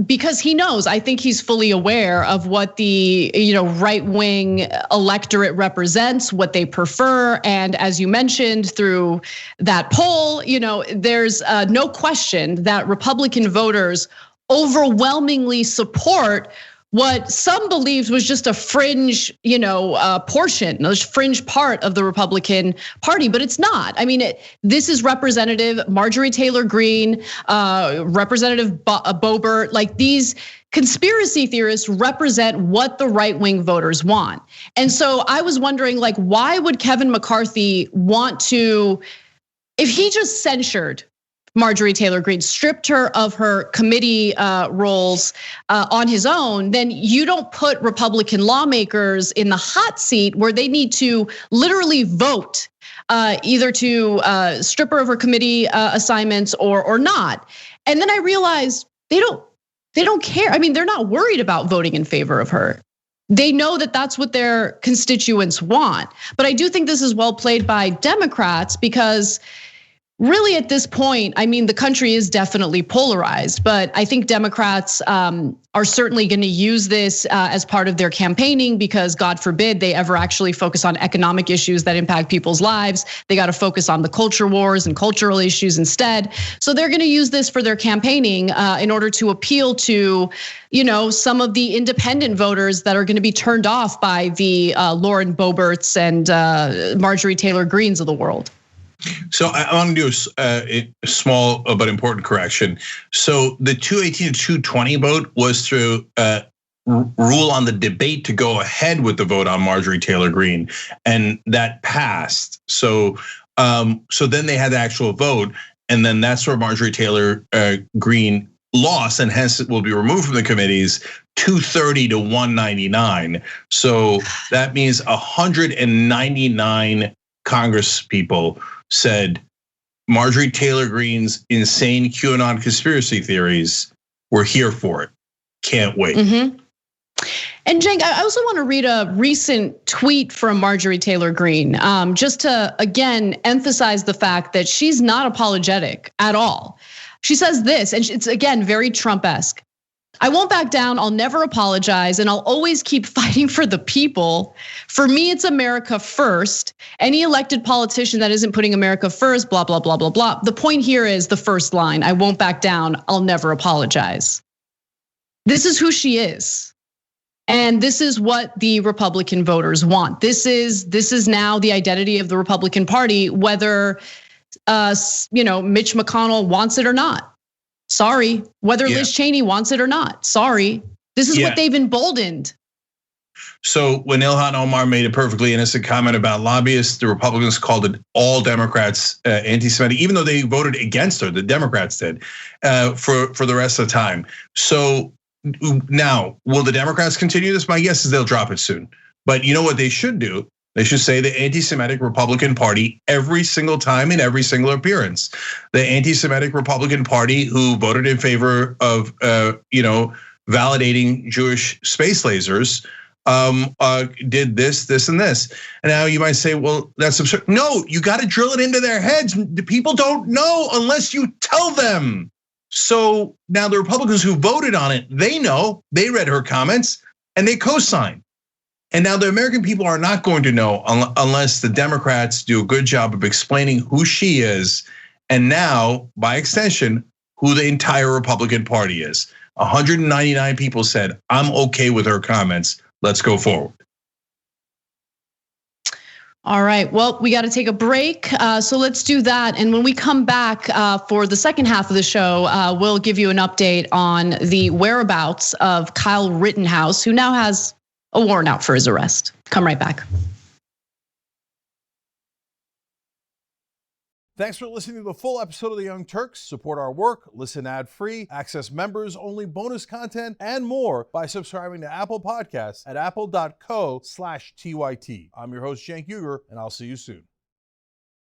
because he knows. I think he's fully aware of what the right-wing electorate represents, what they prefer, and as you mentioned through that poll, there's no question that Republican voters overwhelmingly support what some believed was just a fringe, portion, a fringe part of the Republican Party, but it's not. I mean, this is Representative Marjorie Taylor Greene, Representative Boebert. Like, these conspiracy theorists represent what the right-wing voters want. And so I was wondering, like, why would Kevin McCarthy want to, if he just censured Marjorie Taylor Greene, stripped her of her committee roles on his own, then you don't put Republican lawmakers in the hot seat where they need to literally vote either to strip her of her committee assignments or not. And then I realized they don't care. I mean, they're not worried about voting in favor of her. They know that that's what their constituents want. But I do think this is well played by Democrats because really, at this point, I mean, the country is definitely polarized, but I think Democrats are certainly going to use this as part of their campaigning because, God forbid, they ever actually focus on economic issues that impact people's lives. They got to focus on the culture wars and cultural issues instead. So they're going to use this for their campaigning in order to appeal to, some of the independent voters that are going to be turned off by the Lauren Boeberts and Marjorie Taylor Greenes of the world. So I want to do a small but important correction. So the 218 to 220 vote was through rule on the debate to go ahead with the vote on Marjorie Taylor Greene, and that passed. So then they had the actual vote, and then that's where Marjorie Taylor Greene lost, and hence it will be removed from the committees, 230 to 199. So that means 199 Congress people said Marjorie Taylor Greene's insane QAnon conspiracy theories, we're here for it. Can't wait. Mm-hmm. And Cenk, I also want to read a recent tweet from Marjorie Taylor Greene, just to, again, emphasize the fact that she's not apologetic at all. She says this, and it's, again, very Trump-esque. I won't back down, I'll never apologize, and I'll always keep fighting for the people. For me, it's America first. Any elected politician that isn't putting America first, blah, blah, blah, blah, blah. The point here is the first line, I won't back down, I'll never apologize. This is who she is. And this is what the Republican voters want. This is now the identity of the Republican Party, whether Mitch McConnell wants it or not. Sorry. Whether Liz Cheney wants it or not. Sorry. This is what they've emboldened. So when Ilhan Omar made a perfectly innocent comment about lobbyists, the Republicans called it all Democrats anti-Semitic, even though they voted against her. The Democrats did for the rest of the time. So now, will the Democrats continue this? My guess is they'll drop it soon. But you know what they should do? They should say the anti-Semitic Republican Party every single time in every single appearance. The anti-Semitic Republican Party who voted in favor of validating Jewish space lasers did this, this, and this. And now you might say, well, that's absurd. No, you got to drill it into their heads. The people don't know unless you tell them. So now the Republicans who voted on it, they know, they read her comments and they co-signed. And now the American people are not going to know unless the Democrats do a good job of explaining who she is. And now, by extension, who the entire Republican Party is. 199 people said, I'm okay with her comments. Let's go forward. All right, well, we got to take a break. So let's do that. And when we come back for the second half of the show, we'll give you an update on the whereabouts of Kyle Rittenhouse, who now has a warrant out for his arrest. Come right back. Thanks for listening to the full episode of The Young Turks. Support our work, listen ad-free, access members-only bonus content, and more by subscribing to Apple Podcasts at apple.co/TYT. I'm your host, Cenk Uygur, and I'll see you soon.